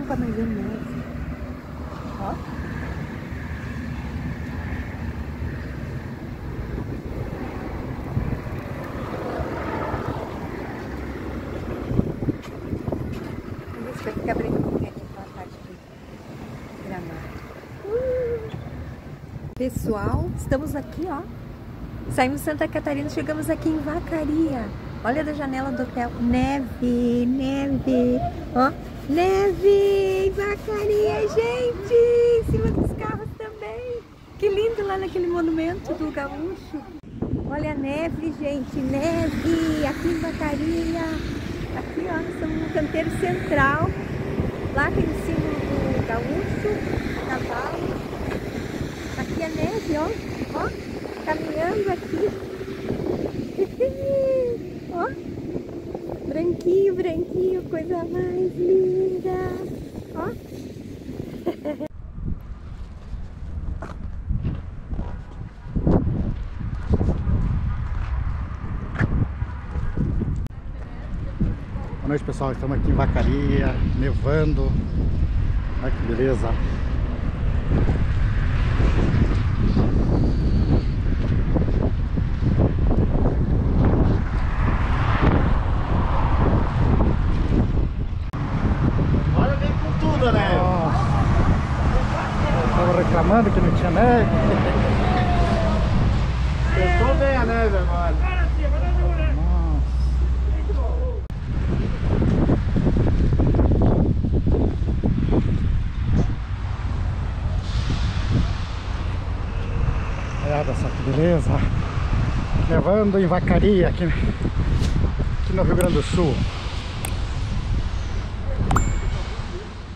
nunca mais vi neve. Ó. Vamos ver se vai ficar branquinha aqui com a parte de gramado. Pessoal, estamos aqui, ó. Saímos de Santa Catarina, chegamos aqui em Vacaria. Olha da janela do hotel. Neve, neve. Ó, neve em Vacaria, gente. Em cima dos carros também. Que lindo lá naquele monumento do gaúcho. Olha a neve, gente. Neve aqui em Vacaria. Aqui, ó, nós estamos no canteiro central. Lá tem o símbolo do gaúcho, cavalo. Aqui a neve, ó. Ó. Caminhando aqui. Ó. Branquinho, branquinho, coisa mais linda. Ó. Boa noite, pessoal. Estamos aqui em Vacaria, nevando. Olha que beleza. Reclamando que não tinha neve. Testou bem a neve agora. Nossa. Olha só que beleza. Nevando em Vacaria, aqui no Rio Grande do Sul.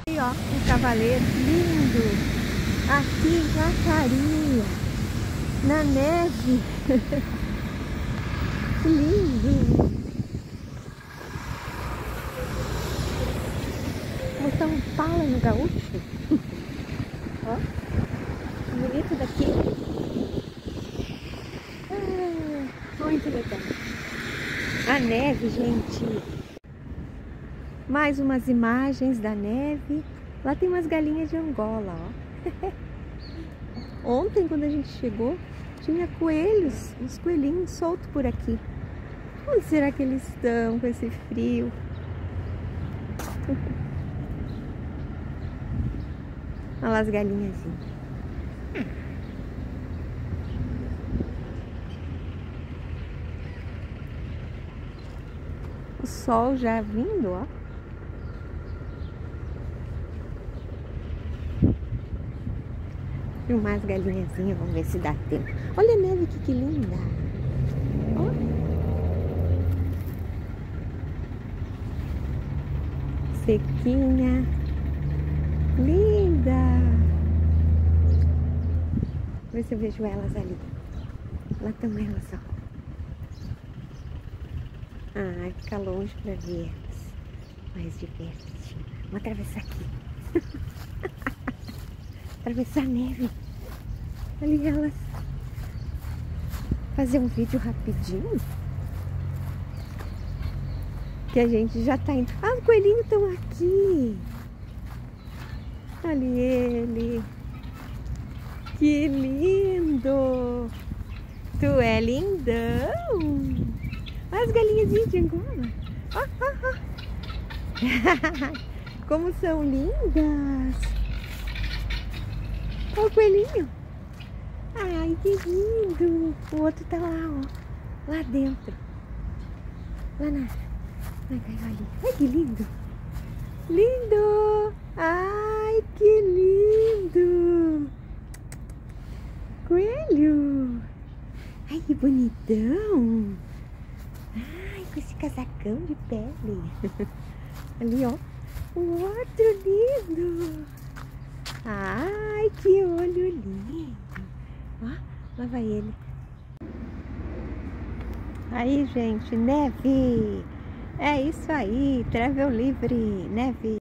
E ó, um cavaleiro lindo. Aqui em Vacaria, na neve. Que lindo! Vou botar um pala no gaúcho. Ó, que bonito daqui. Muito legal. A neve, gente. Mais umas imagens da neve. Lá tem umas galinhas de Angola, ó. Ontem, quando a gente chegou, tinha coelhos, uns coelhinhos soltos por aqui. Onde será que eles estão com esse frio? Olha lá as galinhas. O sol já vindo, ó. Filmar as galinhazinhas, vamos ver se dá tempo. Olha a neve aqui, que linda. Ó. Sequinha. Linda. Vou ver se eu vejo elas ali. Lá estão elas, ó. Ah, fica longe para ver elas. Mais de pertinho. Vamos atravessar aqui. Atravessar a neve. Ali elas. Fazer um vídeo rapidinho. Que a gente já tá indo. Ah, os coelhinhos estão aqui. Ali ele. Que lindo. Tu é lindão. Olha as galinhas de Angola. Oh, oh, oh. Como são lindas. Olha o coelhinho. Ai, que lindo. O outro tá lá, ó. Lá dentro. Lá na gaiolinha. Ai, que lindo. Lindo. Ai, que lindo. Coelho. Ai, que bonitão. Ai, com esse casacão de pele. Ali, ó. O outro lindo. Ai, que olho lindo. Ó, lá vai ele. Aí, gente, neve. É isso aí, travel livre, neve.